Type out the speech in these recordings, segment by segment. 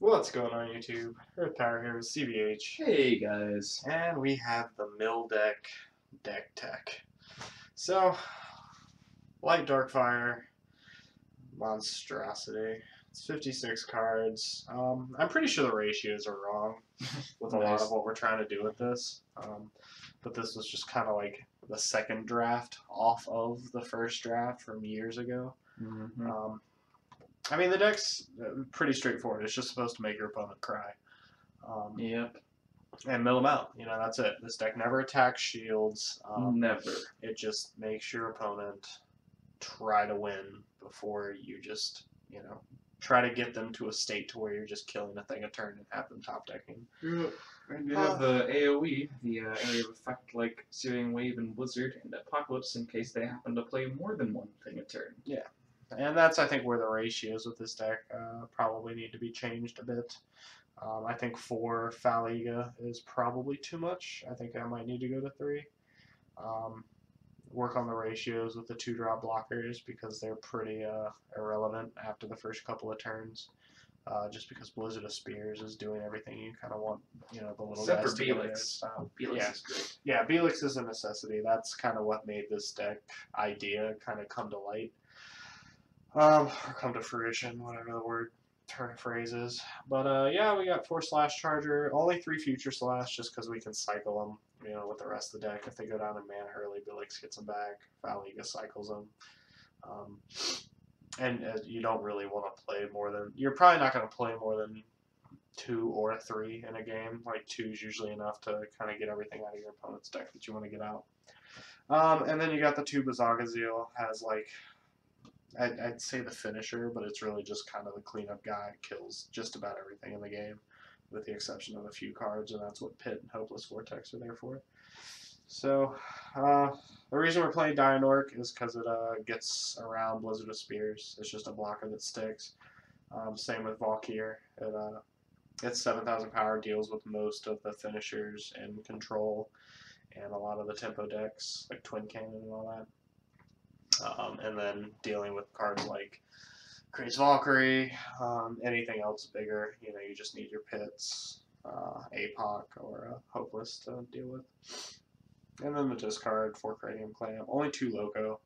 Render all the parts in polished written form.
What's going on YouTube? Earth Power here with CBH, Hey guys. and we have the Mill Deck Tech. So, Light Darkfire Monstrosity. It's 56 cards. I'm pretty sure the ratios are wrong with a lot of what we're trying to do with this. But this was just kind of like the second draft off of the first draft from years ago. Mm-hmm. I mean, the deck's pretty straightforward. It's just supposed to make your opponent cry. Yep. And mill them out. You know, that's it. This deck never attacks shields. Never. It just makes your opponent try to win before you just, try to get them to a state to where you're just killing a thing a turn and have them top decking. Yep. And you have the AoE, the area of effect like Searing Wave and Blizzard and Apocalypse in case they happen to play more than one thing a turn. Yeah. And that's, I think, where the ratios with this deck probably need to be changed a bit. I think 4 Faliga is probably too much. I think I might need to go to 3. Work on the ratios with the 2-drop blockers because they're pretty irrelevant after the first couple of turns. Just because Blizzard of Spears is doing everything you kind of want, the little Except guys for to get Belix. Belix is great. Yeah, Belix is a necessity. That's kind of what made this deck idea kind of come to light. Or come to fruition, whatever the word turn phrase is. But yeah, we got 4 Slash Charger, only 3 Future Slash just because we can cycle them, with the rest of the deck. If they go down in mana early, Billix gets them back, Valiga cycles them. And you don't really want to play more than, you're probably not going to play more than 2 or 3 in a game. Like 2 is usually enough to kind of get everything out of your opponent's deck that you want to get out. And then you got the 2 Bazagazil, has like, I'd say the finisher, but it's really just kind of the cleanup guy. It kills just about everything in the game, with the exception of a few cards, and that's what Pit and Hopeless Vortex are there for. So, the reason we're playing Dianork is because it gets around Blizzard of Spears. It's just a blocker that sticks. Same with Valkyr. It's 7,000 power, deals with most of the finishers and control, and a lot of the tempo decks, like Twin Cannon and all that. And then dealing with cards like Crazy Valkyrie, anything else bigger, you just need your Pits, APOC, or Hopeless to deal with. And then the discard, 4 Cranium Clamp, only 2 Loco.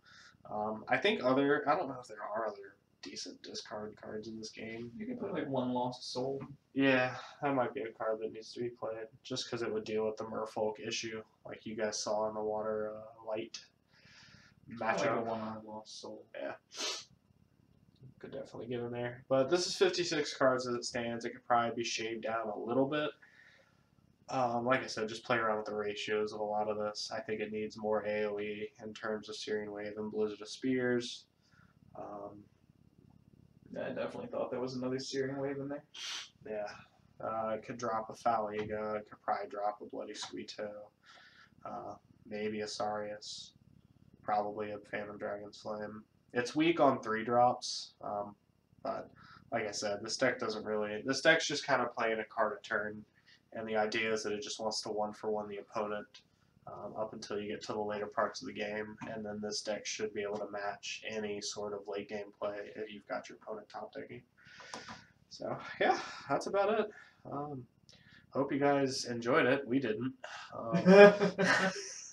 I don't know if there are other decent discard cards in this game. You can put like 1 Lost Soul. Yeah, that might be a card that needs to be played, just because it would deal with the Merfolk issue, like you guys saw in the Water Light matchup. Like a 1 Lost Soul. Yeah. Could definitely get in there. But this is 56 cards as it stands. It could probably be shaved down a little bit. Like I said, just play around with the ratios of a lot of this. I think it needs more AoE in terms of Searing Wave and Blizzard of Spears. Yeah, I definitely thought there was another Searing Wave in there. Yeah. It could drop a Faliga. It could probably drop a Bloody Squeeto. Maybe a Sarius. Probably a Phantom Dragon's Flame. It's weak on 3 drops, but like I said, this deck's just kind of playing a card a turn, and the idea is that it just wants to 1-for-1 the opponent up until you get to the later parts of the game, and then this deck should be able to match any sort of late game play if you've got your opponent top decking. So yeah, that's about it. Hope you guys enjoyed it. We didn't.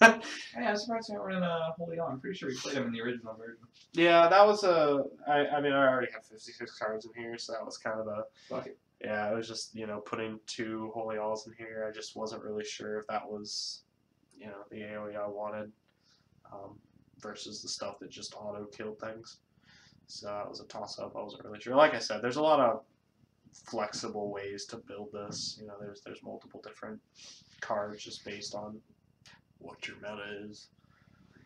Hey, I'm surprised we weren't in Holy On. I'm pretty sure we played them in the original version. Yeah, that was I mean, I already have 56 cards in here, so that was kind of a... Fuck it. Yeah, it was just, putting 2 Holy Alls in here. I just wasn't really sure if that was, the AoE I wanted versus the stuff that just auto-killed things. So that was a toss-up. I wasn't really sure. Like I said, there's a lot of flexible ways to build this. There's multiple different cards just based on what your meta is.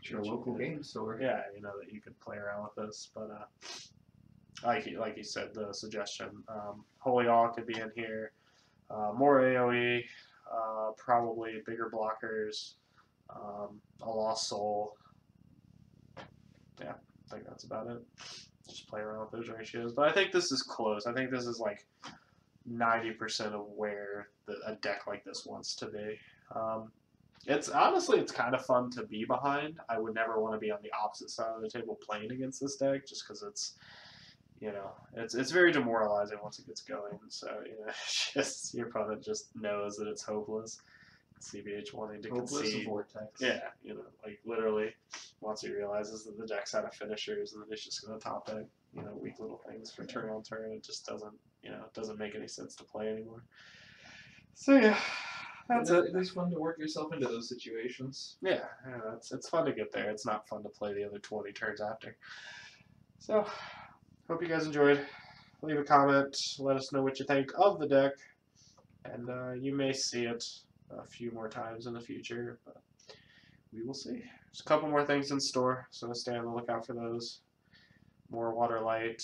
Your local game store. Yeah, that you could play around with this. But like you said, the suggestion, Holy All could be in here. More AoE, probably bigger blockers, a Lost Soul. Yeah, I think that's about it. Just play around with those ratios. But I think this is close. I think this is like 90% of where a deck like this wants to be. It's kind of fun to be behind. I would never want to be on the opposite side of the table playing against this deck, just because you know, it's very demoralizing once it gets going. So you know, just your opponent just knows that it's hopeless. CBH wanting to Hopeless concede. vortex. Yeah, you know, like literally, once he realizes that the deck's out of finishers and then he's just going to top deck, you know, weak little things for turn on turn. It just doesn't, you know, it doesn't make any sense to play anymore. So yeah, that's it. It is fun to work yourself into those situations. Yeah, it's fun to get there. It's not fun to play the other 20 turns after. So, hope you guys enjoyed. Leave a comment. Let us know what you think of the deck, and you may see it a few more times in the future, but we will see. There's a couple more things in store, so stay on the lookout for those. More Waterlight.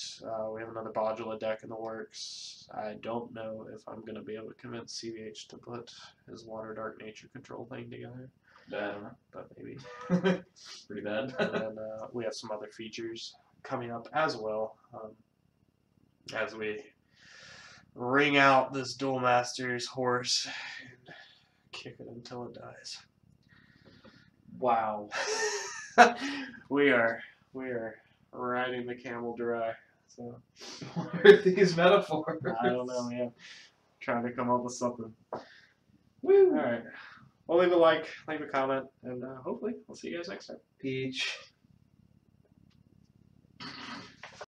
We have another Bodula deck in the works. I don't know if I'm going to be able to convince CVH to put his Water Dark Nature control thing together, but maybe. Pretty bad. And then we have some other features coming up as well, as we ring out this Duel Masters horse and kick it until it dies. Wow. we are riding the camel dry. So What are these metaphors? I don't know, yeah. Trying to come up with something. Woo! All right. Well, leave a like, leave a comment, and hopefully we'll see you guys next time. Peach.